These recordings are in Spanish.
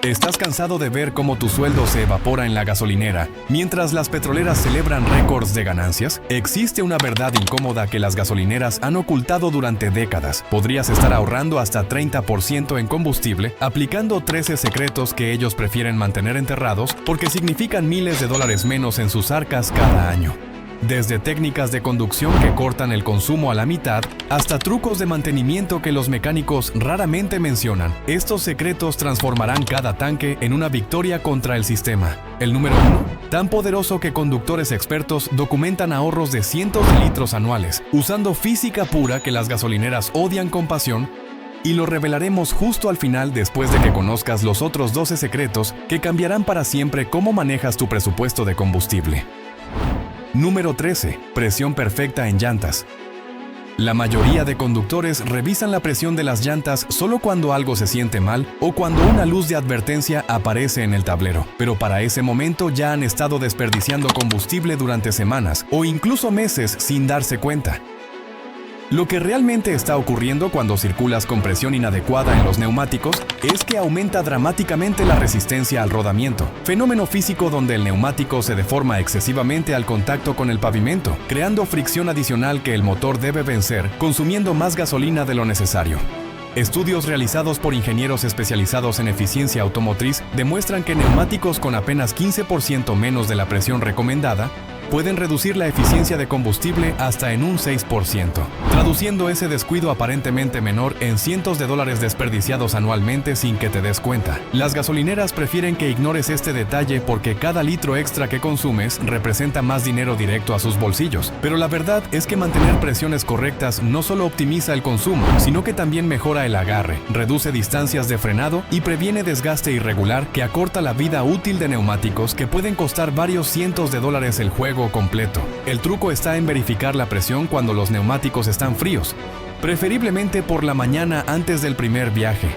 ¿Estás cansado de ver cómo tu sueldo se evapora en la gasolinera mientras las petroleras celebran récords de ganancias? Existe una verdad incómoda que las gasolineras han ocultado durante décadas. Podrías estar ahorrando hasta 30% en combustible aplicando 13 secretos que ellos prefieren mantener enterrados porque significan miles de dólares menos en sus arcas cada año. Desde técnicas de conducción que cortan el consumo a la mitad, hasta trucos de mantenimiento que los mecánicos raramente mencionan, estos secretos transformarán cada tanque en una victoria contra el sistema. El número 1, tan poderoso que conductores expertos documentan ahorros de cientos de litros anuales, usando física pura que las gasolineras odian con pasión, y lo revelaremos justo al final después de que conozcas los otros 12 secretos que cambiarán para siempre cómo manejas tu presupuesto de combustible. Número 13. Presión perfecta en llantas. La mayoría de conductores revisan la presión de las llantas solo cuando algo se siente mal o cuando una luz de advertencia aparece en el tablero. Pero para ese momento ya han estado desperdiciando combustible durante semanas o incluso meses sin darse cuenta. Lo que realmente está ocurriendo cuando circulas con presión inadecuada en los neumáticos es que aumenta dramáticamente la resistencia al rodamiento, fenómeno físico donde el neumático se deforma excesivamente al contacto con el pavimento, creando fricción adicional que el motor debe vencer, consumiendo más gasolina de lo necesario. Estudios realizados por ingenieros especializados en eficiencia automotriz demuestran que neumáticos con apenas 15% menos de la presión recomendada pueden reducir la eficiencia de combustible hasta en un 6%, traduciendo ese descuido aparentemente menor en cientos de dólares desperdiciados anualmente sin que te des cuenta. Las gasolineras prefieren que ignores este detalle porque cada litro extra que consumes representa más dinero directo a sus bolsillos. Pero la verdad es que mantener presiones correctas no solo optimiza el consumo, sino que también mejora el agarre, reduce distancias de frenado y previene desgaste irregular que acorta la vida útil de neumáticos que pueden costar varios cientos de dólares el juego completo. El truco está en verificar la presión cuando los neumáticos están fríos, preferiblemente por la mañana antes del primer viaje,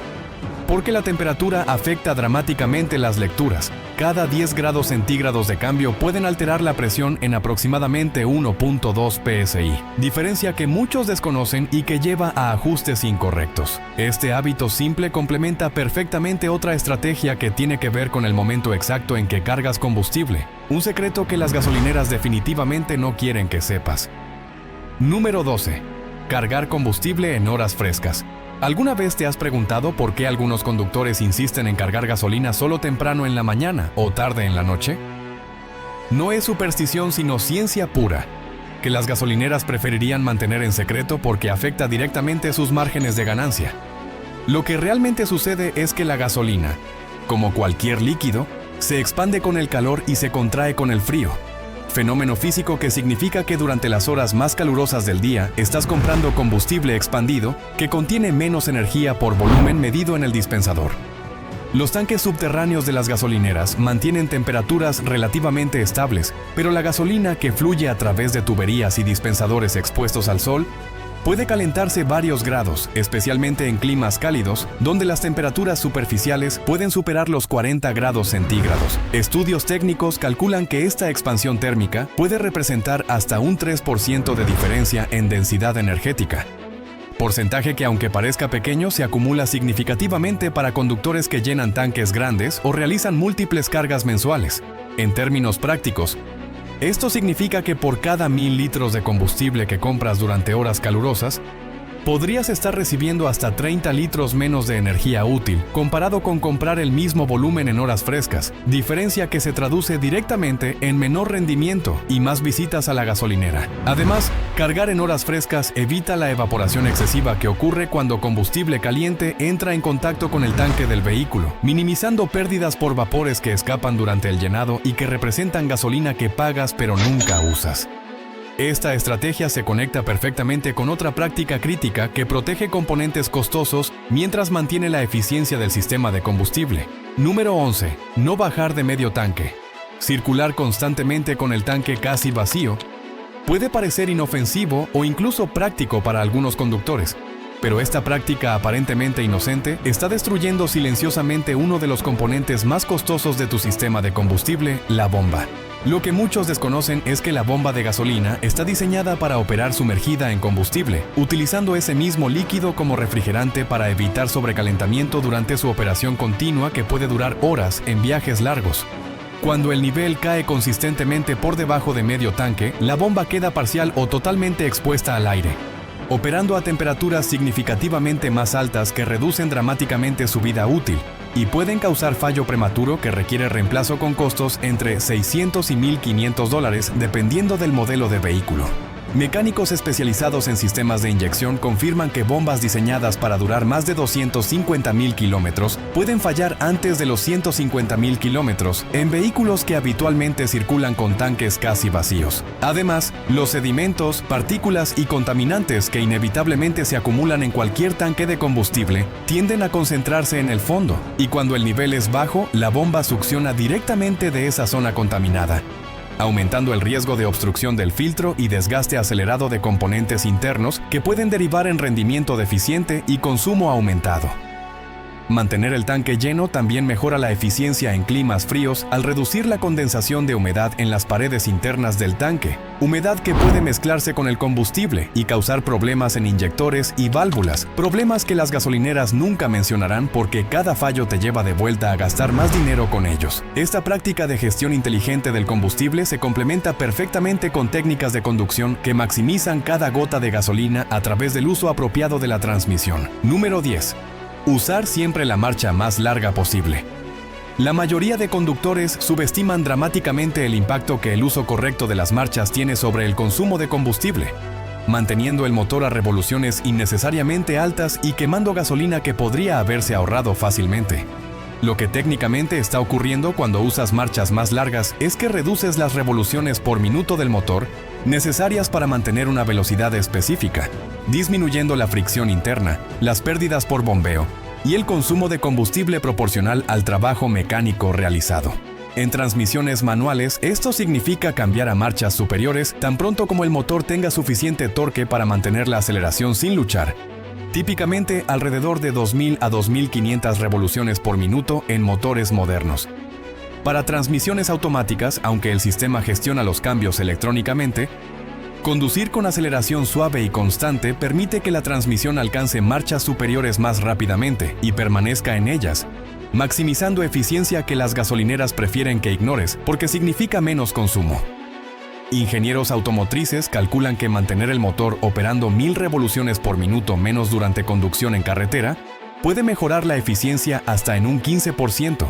porque la temperatura afecta dramáticamente las lecturas. Cada 10 grados centígrados de cambio pueden alterar la presión en aproximadamente 1.2 psi, diferencia que muchos desconocen y que lleva a ajustes incorrectos. Este hábito simple complementa perfectamente otra estrategia que tiene que ver con el momento exacto en que cargas combustible, un secreto que las gasolineras definitivamente no quieren que sepas. Número 12. Cargar combustible en horas frescas. ¿Alguna vez te has preguntado por qué algunos conductores insisten en cargar gasolina solo temprano en la mañana o tarde en la noche? No es superstición sino ciencia pura, que las gasolineras preferirían mantener en secreto porque afecta directamente sus márgenes de ganancia. Lo que realmente sucede es que la gasolina, como cualquier líquido, se expande con el calor y se contrae con el frío. Fenómeno físico que significa que durante las horas más calurosas del día estás comprando combustible expandido que contiene menos energía por volumen medido en el dispensador. Los tanques subterráneos de las gasolineras mantienen temperaturas relativamente estables, pero la gasolina que fluye a través de tuberías y dispensadores expuestos al sol puede calentarse varios grados, especialmente en climas cálidos, donde las temperaturas superficiales pueden superar los 40 grados centígrados. Estudios técnicos calculan que esta expansión térmica puede representar hasta un 3% de diferencia en densidad energética. Porcentaje que, aunque parezca pequeño, se acumula significativamente para conductores que llenan tanques grandes o realizan múltiples cargas mensuales. En términos prácticos, esto significa que por cada 1000 litros de combustible que compras durante horas calurosas, podrías estar recibiendo hasta 30 litros menos de energía útil comparado con comprar el mismo volumen en horas frescas, diferencia que se traduce directamente en menor rendimiento y más visitas a la gasolinera. Además, cargar en horas frescas evita la evaporación excesiva que ocurre cuando combustible caliente entra en contacto con el tanque del vehículo, minimizando pérdidas por vapores que escapan durante el llenado y que representan gasolina que pagas pero nunca usas. Esta estrategia se conecta perfectamente con otra práctica crítica que protege componentes costosos mientras mantiene la eficiencia del sistema de combustible. Número 11. No bajar de medio tanque. Circular constantemente con el tanque casi vacío puede parecer inofensivo o incluso práctico para algunos conductores, pero esta práctica aparentemente inocente está destruyendo silenciosamente uno de los componentes más costosos de tu sistema de combustible, la bomba. Lo que muchos desconocen es que la bomba de gasolina está diseñada para operar sumergida en combustible, utilizando ese mismo líquido como refrigerante para evitar sobrecalentamiento durante su operación continua que puede durar horas en viajes largos. Cuando el nivel cae consistentemente por debajo de medio tanque, la bomba queda parcial o totalmente expuesta al aire, operando a temperaturas significativamente más altas que reducen dramáticamente su vida útil y pueden causar fallo prematuro que requiere reemplazo con costos entre $600 y $1,500 dependiendo del modelo de vehículo. Mecánicos especializados en sistemas de inyección confirman que bombas diseñadas para durar más de 250,000 kilómetros pueden fallar antes de los 150,000 kilómetros en vehículos que habitualmente circulan con tanques casi vacíos. Además, los sedimentos, partículas y contaminantes que inevitablemente se acumulan en cualquier tanque de combustible tienden a concentrarse en el fondo, y cuando el nivel es bajo, la bomba succiona directamente de esa zona contaminada, aumentando el riesgo de obstrucción del filtro y desgaste acelerado de componentes internos que pueden derivar en rendimiento deficiente y consumo aumentado. Mantener el tanque lleno también mejora la eficiencia en climas fríos al reducir la condensación de humedad en las paredes internas del tanque, humedad que puede mezclarse con el combustible y causar problemas en inyectores y válvulas, problemas que las gasolineras nunca mencionarán porque cada fallo te lleva de vuelta a gastar más dinero con ellos. Esta práctica de gestión inteligente del combustible se complementa perfectamente con técnicas de conducción que maximizan cada gota de gasolina a través del uso apropiado de la transmisión. Número 10. Usar siempre la marcha más larga posible. La mayoría de conductores subestiman dramáticamente el impacto que el uso correcto de las marchas tiene sobre el consumo de combustible, manteniendo el motor a revoluciones innecesariamente altas y quemando gasolina que podría haberse ahorrado fácilmente. Lo que técnicamente está ocurriendo cuando usas marchas más largas es que reduces las revoluciones por minuto del motor necesarias para mantener una velocidad específica, disminuyendo la fricción interna, las pérdidas por bombeo y el consumo de combustible proporcional al trabajo mecánico realizado. En transmisiones manuales, esto significa cambiar a marchas superiores tan pronto como el motor tenga suficiente torque para mantener la aceleración sin luchar, típicamente alrededor de 2,000 a 2,500 revoluciones por minuto en motores modernos. Para transmisiones automáticas, aunque el sistema gestiona los cambios electrónicamente, conducir con aceleración suave y constante permite que la transmisión alcance marchas superiores más rápidamente y permanezca en ellas, maximizando eficiencia que las gasolineras prefieren que ignores porque significa menos consumo. Ingenieros automotrices calculan que mantener el motor operando 1,000 revoluciones por minuto menos durante conducción en carretera puede mejorar la eficiencia hasta en un 15%.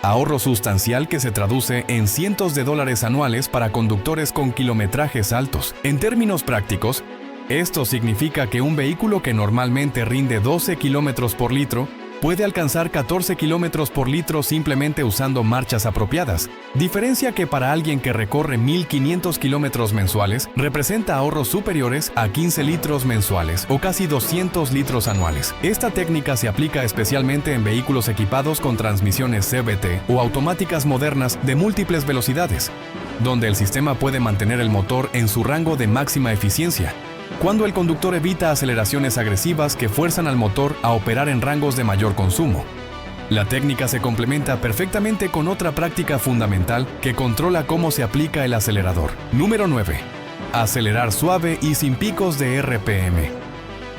Ahorro sustancial que se traduce en cientos de dólares anuales para conductores con kilometrajes altos. En términos prácticos, esto significa que un vehículo que normalmente rinde 12 kilómetros por litro puede alcanzar 14 kilómetros por litro simplemente usando marchas apropiadas, diferencia que para alguien que recorre 1,500 kilómetros mensuales representa ahorros superiores a 15 litros mensuales o casi 200 litros anuales. Esta técnica se aplica especialmente en vehículos equipados con transmisiones CVT o automáticas modernas de múltiples velocidades, donde el sistema puede mantener el motor en su rango de máxima eficiencia, cuando el conductor evita aceleraciones agresivas que fuerzan al motor a operar en rangos de mayor consumo. La técnica se complementa perfectamente con otra práctica fundamental que controla cómo se aplica el acelerador. Número 9. Acelerar suave y sin picos de RPM.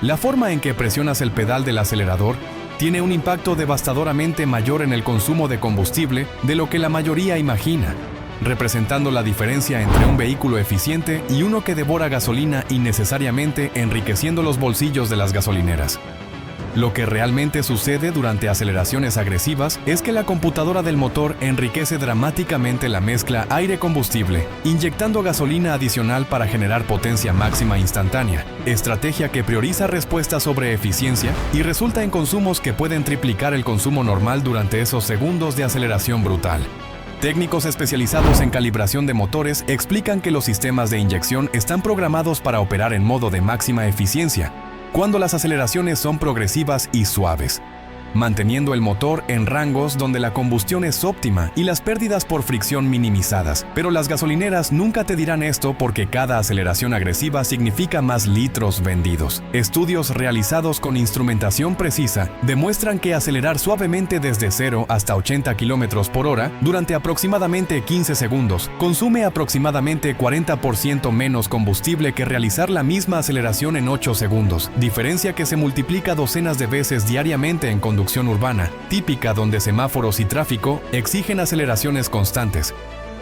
La forma en que presionas el pedal del acelerador tiene un impacto devastadoramente mayor en el consumo de combustible de lo que la mayoría imagina, representando la diferencia entre un vehículo eficiente y uno que devora gasolina innecesariamente, enriqueciendo los bolsillos de las gasolineras. Lo que realmente sucede durante aceleraciones agresivas es que la computadora del motor enriquece dramáticamente la mezcla aire-combustible, inyectando gasolina adicional para generar potencia máxima instantánea, estrategia que prioriza respuesta sobre eficiencia y resulta en consumos que pueden triplicar el consumo normal durante esos segundos de aceleración brutal. Técnicos especializados en calibración de motores explican que los sistemas de inyección están programados para operar en modo de máxima eficiencia, cuando las aceleraciones son progresivas y suaves. manteniendo el motor en rangos donde la combustión es óptima y las pérdidas por fricción minimizadas. Pero las gasolineras nunca te dirán esto porque cada aceleración agresiva significa más litros vendidos. Estudios realizados con instrumentación precisa demuestran que acelerar suavemente desde 0 hasta 80 km por hora durante aproximadamente 15 segundos consume aproximadamente 40% menos combustible que realizar la misma aceleración en 8 segundos, diferencia que se multiplica docenas de veces diariamente en conducción urbana, típica donde semáforos y tráfico exigen aceleraciones constantes.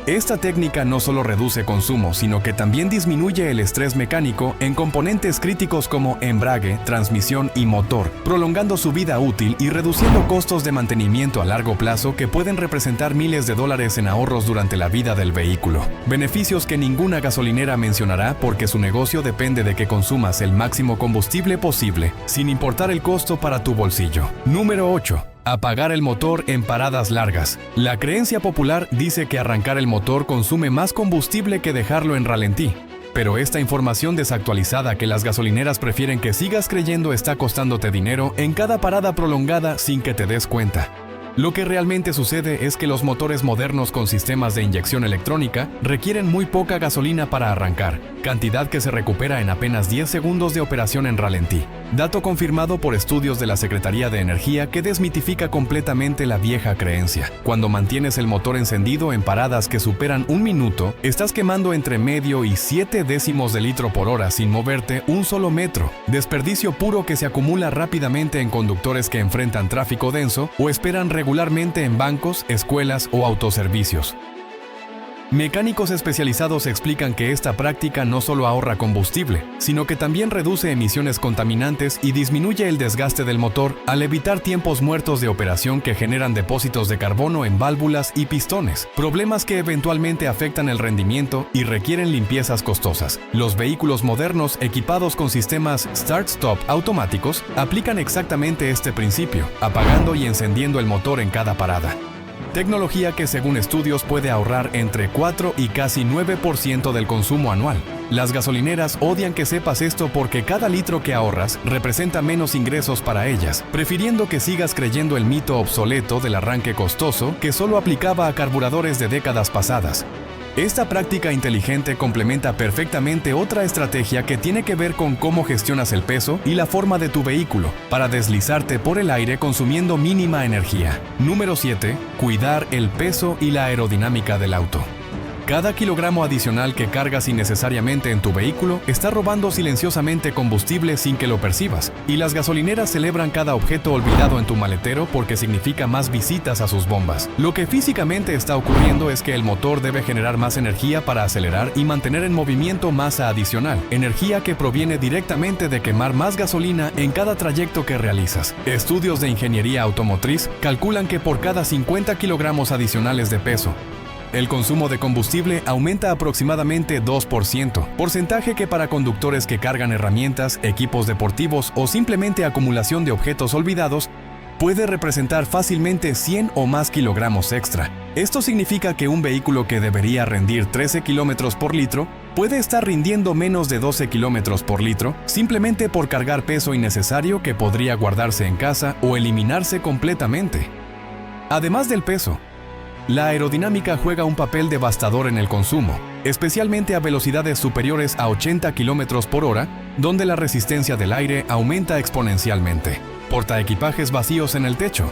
Esta técnica no solo reduce consumo, sino que también disminuye el estrés mecánico en componentes críticos como embrague, transmisión y motor, prolongando su vida útil y reduciendo costos de mantenimiento a largo plazo que pueden representar miles de dólares en ahorros durante la vida del vehículo. Beneficios que ninguna gasolinera mencionará porque su negocio depende de que consumas el máximo combustible posible, sin importar el costo para tu bolsillo. Número 8. Apagar el motor en paradas largas. La creencia popular dice que arrancar el motor consume más combustible que dejarlo en ralentí. Pero esta información desactualizada que las gasolineras prefieren que sigas creyendo está costándote dinero en cada parada prolongada sin que te des cuenta. Lo que realmente sucede es que los motores modernos con sistemas de inyección electrónica requieren muy poca gasolina para arrancar, cantidad que se recupera en apenas 10 segundos de operación en ralentí. Dato confirmado por estudios de la Secretaría de Energía que desmitifica completamente la vieja creencia. Cuando mantienes el motor encendido en paradas que superan 1 minuto, estás quemando entre medio y 7 décimos de litro por hora sin moverte un solo metro. Desperdicio puro que se acumula rápidamente en conductores que enfrentan tráfico denso o esperan regularmente en bancos, escuelas o autoservicios. Mecánicos especializados explican que esta práctica no solo ahorra combustible, sino que también reduce emisiones contaminantes y disminuye el desgaste del motor al evitar tiempos muertos de operación que generan depósitos de carbono en válvulas y pistones, problemas que eventualmente afectan el rendimiento y requieren limpiezas costosas. Los vehículos modernos equipados con sistemas Start-Stop automáticos aplican exactamente este principio, apagando y encendiendo el motor en cada parada. Tecnología que según estudios puede ahorrar entre 4 y casi 9% del consumo anual. Las gasolineras odian que sepas esto porque cada litro que ahorras representa menos ingresos para ellas, prefiriendo que sigas creyendo el mito obsoleto del arranque costoso que solo aplicaba a carburadores de décadas pasadas. Esta práctica inteligente complementa perfectamente otra estrategia que tiene que ver con cómo gestionas el peso y la forma de tu vehículo, para deslizarte por el aire consumiendo mínima energía. Número 7. Cuidar el peso y la aerodinámica del auto. Cada kilogramo adicional que cargas innecesariamente en tu vehículo está robando silenciosamente combustible sin que lo percibas, y las gasolineras celebran cada objeto olvidado en tu maletero porque significa más visitas a sus bombas. Lo que físicamente está ocurriendo es que el motor debe generar más energía para acelerar y mantener en movimiento masa adicional, energía que proviene directamente de quemar más gasolina en cada trayecto que realizas. Estudios de ingeniería automotriz calculan que por cada 50 kilogramos adicionales de peso, el consumo de combustible aumenta aproximadamente 2%, porcentaje que para conductores que cargan herramientas, equipos deportivos o simplemente acumulación de objetos olvidados puede representar fácilmente 100 o más kilogramos extra. Esto significa que un vehículo que debería rendir 13 kilómetros por litro puede estar rindiendo menos de 12 kilómetros por litro simplemente por cargar peso innecesario que podría guardarse en casa o eliminarse completamente. Además del peso, la aerodinámica juega un papel devastador en el consumo, especialmente a velocidades superiores a 80 km por hora, donde la resistencia del aire aumenta exponencialmente. Portaequipajes vacíos en el techo,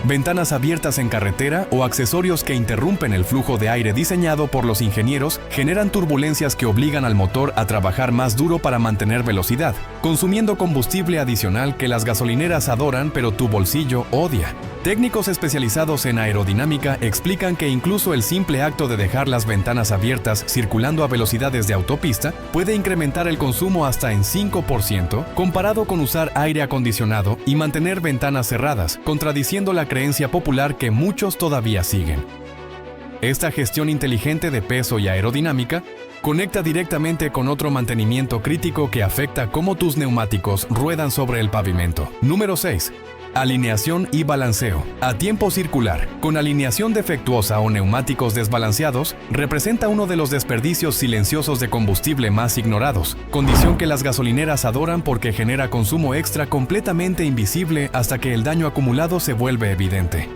ventanas abiertas en carretera o accesorios que interrumpen el flujo de aire diseñado por los ingenieros generan turbulencias que obligan al motor a trabajar más duro para mantener velocidad, consumiendo combustible adicional que las gasolineras adoran pero tu bolsillo odia. Técnicos especializados en aerodinámica explican que incluso el simple acto de dejar las ventanas abiertas circulando a velocidades de autopista puede incrementar el consumo hasta en 5% comparado con usar aire acondicionado y mantener ventanas cerradas, contradiciendo la creencia popular que muchos todavía siguen. Esta gestión inteligente de peso y aerodinámica conecta directamente con otro mantenimiento crítico que afecta cómo tus neumáticos ruedan sobre el pavimento. Número 6. Alineación y balanceo. A tiempo circular, con alineación defectuosa o neumáticos desbalanceados, representa uno de los desperdicios silenciosos de combustible más ignorados, condición que las gasolineras adoran porque genera consumo extra completamente invisible hasta que el daño acumulado se vuelve evidente.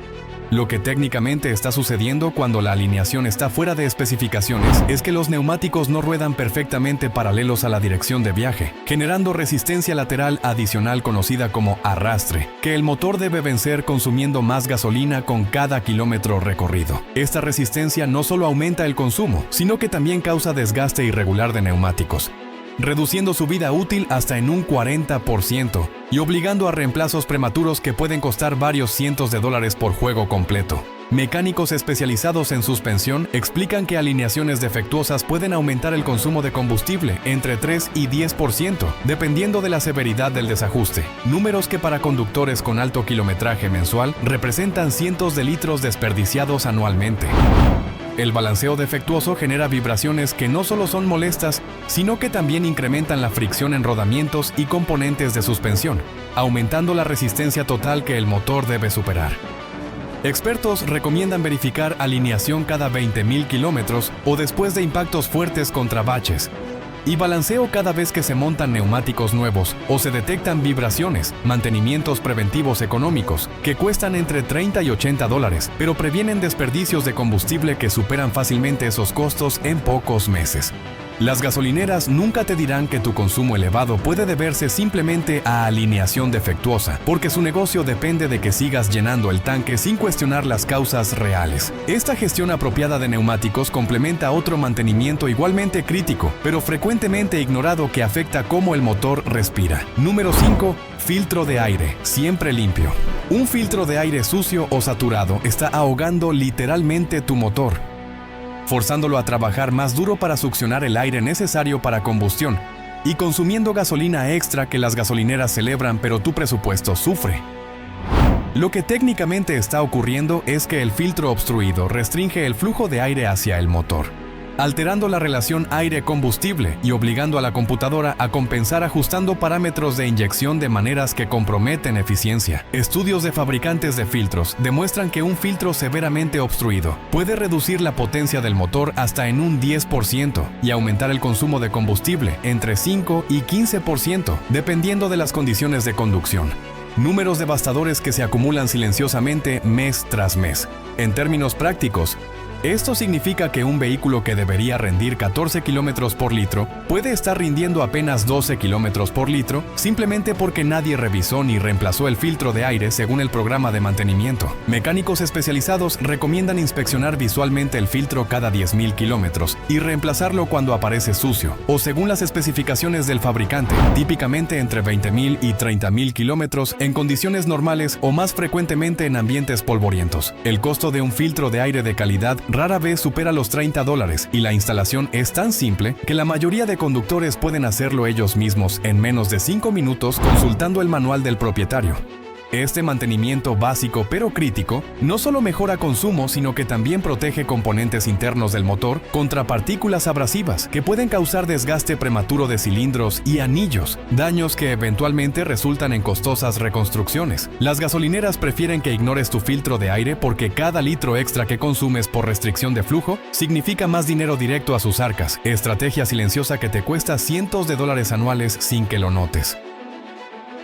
Lo que técnicamente está sucediendo cuando la alineación está fuera de especificaciones es que los neumáticos no ruedan perfectamente paralelos a la dirección de viaje, generando resistencia lateral adicional conocida como arrastre, que el motor debe vencer consumiendo más gasolina con cada kilómetro recorrido. Esta resistencia no solo aumenta el consumo, sino que también causa desgaste irregular de neumáticos, reduciendo su vida útil hasta en un 40% y obligando a reemplazos prematuros que pueden costar varios cientos de dólares por juego completo. Mecánicos especializados en suspensión explican que alineaciones defectuosas pueden aumentar el consumo de combustible entre 3 y 10%, dependiendo de la severidad del desajuste, números que para conductores con alto kilometraje mensual representan cientos de litros desperdiciados anualmente. El balanceo defectuoso genera vibraciones que no solo son molestas, sino que también incrementan la fricción en rodamientos y componentes de suspensión, aumentando la resistencia total que el motor debe superar. Expertos recomiendan verificar alineación cada 20.000 kilómetros o después de impactos fuertes contra baches, y balanceo cada vez que se montan neumáticos nuevos o se detectan vibraciones, mantenimientos preventivos económicos que cuestan entre 30 y 80 dólares, pero previenen desperdicios de combustible que superan fácilmente esos costos en pocos meses. Las gasolineras nunca te dirán que tu consumo elevado puede deberse simplemente a alineación defectuosa, porque su negocio depende de que sigas llenando el tanque sin cuestionar las causas reales. Esta gestión apropiada de neumáticos complementa otro mantenimiento igualmente crítico, pero frecuentemente ignorado que afecta cómo el motor respira. Número 5. Filtro de aire, siempre limpio. Un filtro de aire sucio o saturado está ahogando literalmente tu motor, forzándolo a trabajar más duro para succionar el aire necesario para combustión y consumiendo gasolina extra que las gasolineras celebran, pero tu presupuesto sufre. Lo que técnicamente está ocurriendo es que el filtro obstruido restringe el flujo de aire hacia el motor, alterando la relación aire-combustible y obligando a la computadora a compensar ajustando parámetros de inyección de maneras que comprometen eficiencia. Estudios de fabricantes de filtros demuestran que un filtro severamente obstruido puede reducir la potencia del motor hasta en un 10% y aumentar el consumo de combustible entre 5 y 15%, dependiendo de las condiciones de conducción. Números devastadores que se acumulan silenciosamente mes tras mes. En términos prácticos, esto significa que un vehículo que debería rendir 14 kilómetros por litro puede estar rindiendo apenas 12 kilómetros por litro simplemente porque nadie revisó ni reemplazó el filtro de aire según el programa de mantenimiento. Mecánicos especializados recomiendan inspeccionar visualmente el filtro cada 10.000 kilómetros y reemplazarlo cuando aparece sucio o según las especificaciones del fabricante, típicamente entre 20.000 y 30.000 kilómetros en condiciones normales o más frecuentemente en ambientes polvorientos. El costo de un filtro de aire de calidad rara vez supera los 30 dólares y la instalación es tan simple que la mayoría de conductores pueden hacerlo ellos mismos en menos de 5 minutos consultando el manual del propietario. Este mantenimiento básico pero crítico no solo mejora consumo, sino que también protege componentes internos del motor contra partículas abrasivas que pueden causar desgaste prematuro de cilindros y anillos, daños que eventualmente resultan en costosas reconstrucciones. Las gasolineras prefieren que ignores tu filtro de aire porque cada litro extra que consumes por restricción de flujo significa más dinero directo a sus arcas, estrategia silenciosa que te cuesta cientos de dólares anuales sin que lo notes.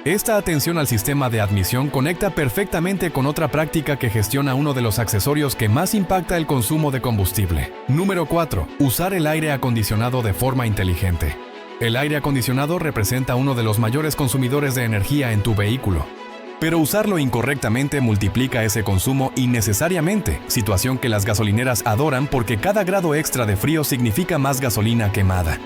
Esta atención al sistema de admisión conecta perfectamente con otra práctica que gestiona uno de los accesorios que más impacta el consumo de combustible. Número 4. Usar el aire acondicionado de forma inteligente. El aire acondicionado representa uno de los mayores consumidores de energía en tu vehículo. Pero usarlo incorrectamente multiplica ese consumo innecesariamente, situación que las gasolineras adoran porque cada grado extra de frío significa más gasolina quemada.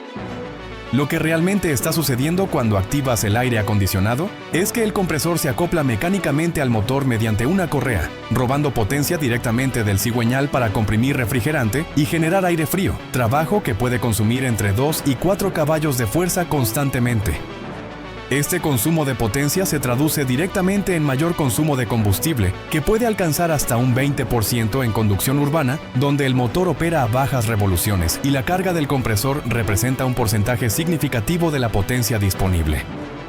Lo que realmente está sucediendo cuando activas el aire acondicionado es que el compresor se acopla mecánicamente al motor mediante una correa, robando potencia directamente del cigüeñal para comprimir refrigerante y generar aire frío, trabajo que puede consumir entre 2 y 4 caballos de fuerza constantemente. Este consumo de potencia se traduce directamente en mayor consumo de combustible, que puede alcanzar hasta un 20% en conducción urbana, donde el motor opera a bajas revoluciones y la carga del compresor representa un porcentaje significativo de la potencia disponible.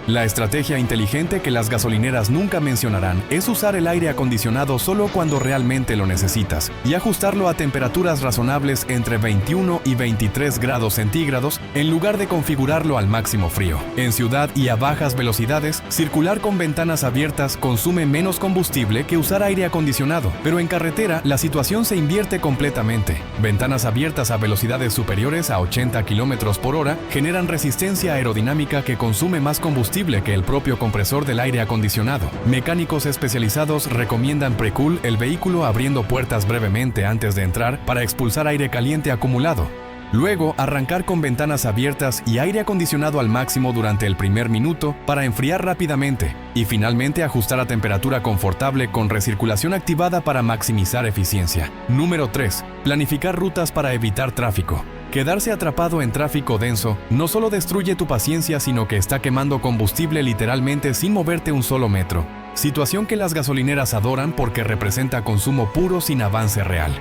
La estrategia inteligente que las gasolineras nunca mencionarán es usar el aire acondicionado solo cuando realmente lo necesitas y ajustarlo a temperaturas razonables entre 21 y 23 grados centígrados en lugar de configurarlo al máximo frío. En ciudad y a bajas velocidades, circular con ventanas abiertas consume menos combustible que usar aire acondicionado, pero en carretera la situación se invierte completamente. Ventanas abiertas a velocidades superiores a 80 km por hora generan resistencia aerodinámica que consume más combustible que el propio compresor del aire acondicionado. Mecánicos especializados recomiendan pre-cool el vehículo abriendo puertas brevemente antes de entrar para expulsar aire caliente acumulado. Luego, arrancar con ventanas abiertas y aire acondicionado al máximo durante el primer minuto para enfriar rápidamente. Y finalmente, ajustar a temperatura confortable con recirculación activada para maximizar eficiencia. Número 3. Planificar rutas para evitar tráfico. Quedarse atrapado en tráfico denso no solo destruye tu paciencia, sino que está quemando combustible literalmente sin moverte un solo metro. Situación que las gasolineras adoran porque representa consumo puro sin avance real.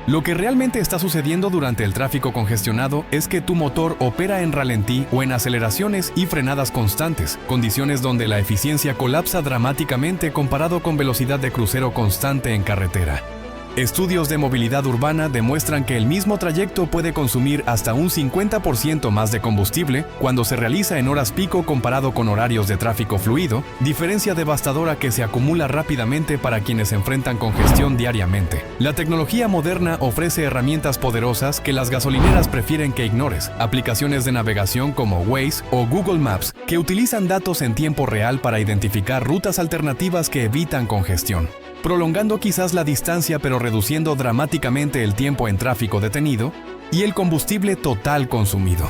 Lo que realmente está sucediendo durante el tráfico congestionado es que tu motor opera en ralentí o en aceleraciones y frenadas constantes, condiciones donde la eficiencia colapsa dramáticamente comparado con velocidad de crucero constante en carretera. Estudios de movilidad urbana demuestran que el mismo trayecto puede consumir hasta un 50% más de combustible cuando se realiza en horas pico comparado con horarios de tráfico fluido, diferencia devastadora que se acumula rápidamente para quienes enfrentan congestión diariamente. La tecnología moderna ofrece herramientas poderosas que las gasolineras prefieren que ignores, aplicaciones de navegación como Waze o Google Maps que utilizan datos en tiempo real para identificar rutas alternativas que evitan congestión, prolongando quizás la distancia pero reduciendo dramáticamente el tiempo en tráfico detenido y el combustible total consumido.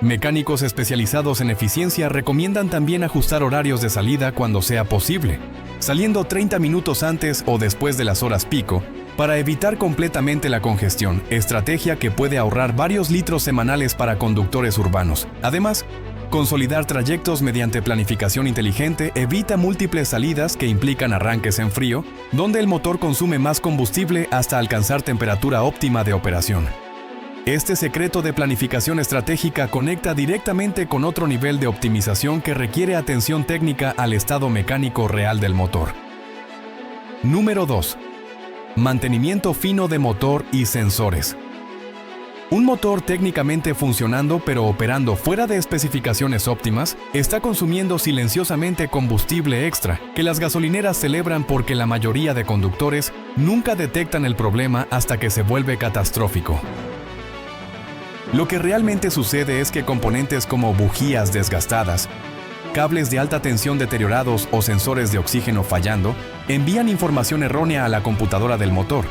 Mecánicos especializados en eficiencia recomiendan también ajustar horarios de salida cuando sea posible, saliendo 30 minutos antes o después de las horas pico, para evitar completamente la congestión, estrategia que puede ahorrar varios litros semanales para conductores urbanos. Además, consolidar trayectos mediante planificación inteligente evita múltiples salidas que implican arranques en frío, donde el motor consume más combustible hasta alcanzar temperatura óptima de operación. Este secreto de planificación estratégica conecta directamente con otro nivel de optimización que requiere atención técnica al estado mecánico real del motor. Número 2. Mantenimiento fino de motor y sensores. Un motor técnicamente funcionando pero operando fuera de especificaciones óptimas está consumiendo silenciosamente combustible extra que las gasolineras celebran porque la mayoría de conductores nunca detectan el problema hasta que se vuelve catastrófico. Lo que realmente sucede es que componentes como bujías desgastadas, cables de alta tensión deteriorados o sensores de oxígeno fallando envían información errónea a la computadora del motor,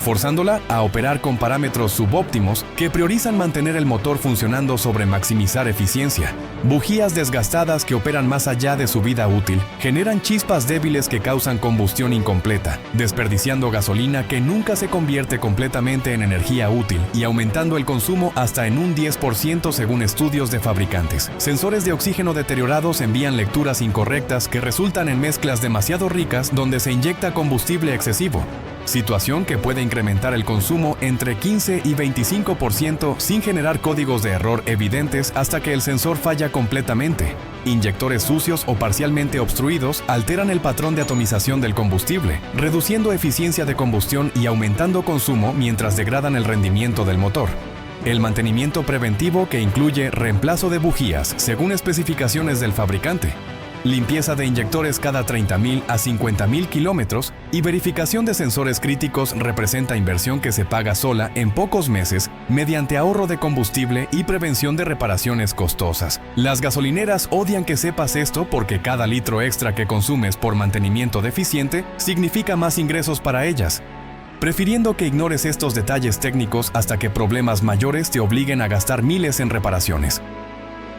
forzándola a operar con parámetros subóptimos que priorizan mantener el motor funcionando sobre maximizar eficiencia. Bujías desgastadas que operan más allá de su vida útil generan chispas débiles que causan combustión incompleta, desperdiciando gasolina que nunca se convierte completamente en energía útil y aumentando el consumo hasta en un 10% según estudios de fabricantes. Sensores de oxígeno deteriorados envían lecturas incorrectas que resultan en mezclas demasiado ricas donde se inyecta combustible excesivo, situación que puede incrementar el consumo entre 15 y 25% sin generar códigos de error evidentes hasta que el sensor falla completamente. Inyectores sucios o parcialmente obstruidos alteran el patrón de atomización del combustible, reduciendo eficiencia de combustión y aumentando consumo mientras degradan el rendimiento del motor. El mantenimiento preventivo, que incluye reemplazo de bujías según especificaciones del fabricante, limpieza de inyectores cada 30.000 a 50.000 kilómetros y verificación de sensores críticos representa inversión que se paga sola en pocos meses mediante ahorro de combustible y prevención de reparaciones costosas. Las gasolineras odian que sepas esto porque cada litro extra que consumes por mantenimiento deficiente significa más ingresos para ellas, prefiriendo que ignores estos detalles técnicos hasta que problemas mayores te obliguen a gastar miles en reparaciones.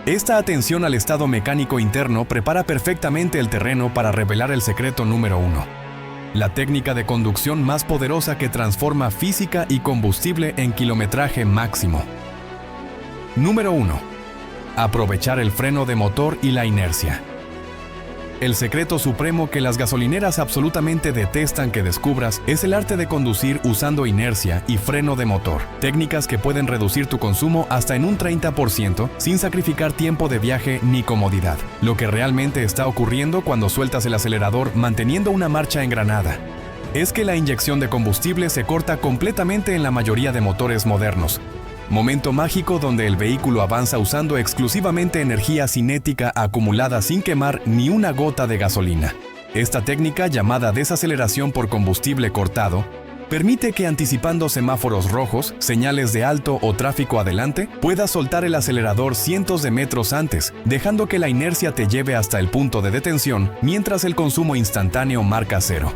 Esta atención al estado mecánico interno prepara perfectamente el terreno para revelar el secreto número 1. La técnica de conducción más poderosa que transforma física y combustible en kilometraje máximo. Número 1. Aprovechar el freno de motor y la inercia. El secreto supremo que las gasolineras absolutamente detestan que descubras es el arte de conducir usando inercia y freno de motor, técnicas que pueden reducir tu consumo hasta en un 30% sin sacrificar tiempo de viaje ni comodidad. Lo que realmente está ocurriendo cuando sueltas el acelerador manteniendo una marcha engranada es que la inyección de combustible se corta completamente en la mayoría de motores modernos. Momento mágico donde el vehículo avanza usando exclusivamente energía cinética acumulada sin quemar ni una gota de gasolina. Esta técnica, llamada desaceleración por combustible cortado, permite que anticipando semáforos rojos, señales de alto o tráfico adelante, puedas soltar el acelerador cientos de metros antes, dejando que la inercia te lleve hasta el punto de detención mientras el consumo instantáneo marca cero.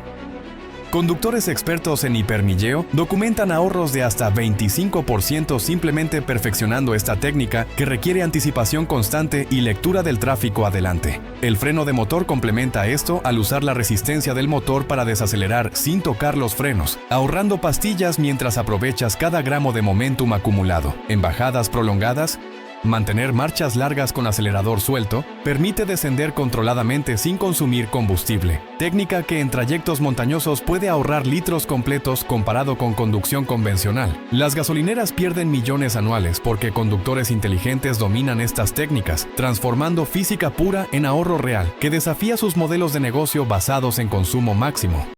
Conductores expertos en hipermilleo documentan ahorros de hasta 25% simplemente perfeccionando esta técnica que requiere anticipación constante y lectura del tráfico adelante. El freno de motor complementa esto al usar la resistencia del motor para desacelerar sin tocar los frenos, ahorrando pastillas mientras aprovechas cada gramo de momentum acumulado. En bajadas prolongadas, mantener marchas largas con acelerador suelto permite descender controladamente sin consumir combustible, técnica que en trayectos montañosos puede ahorrar litros completos comparado con conducción convencional. Las gasolineras pierden millones anuales porque conductores inteligentes dominan estas técnicas, transformando física pura en ahorro real, que desafía sus modelos de negocio basados en consumo máximo.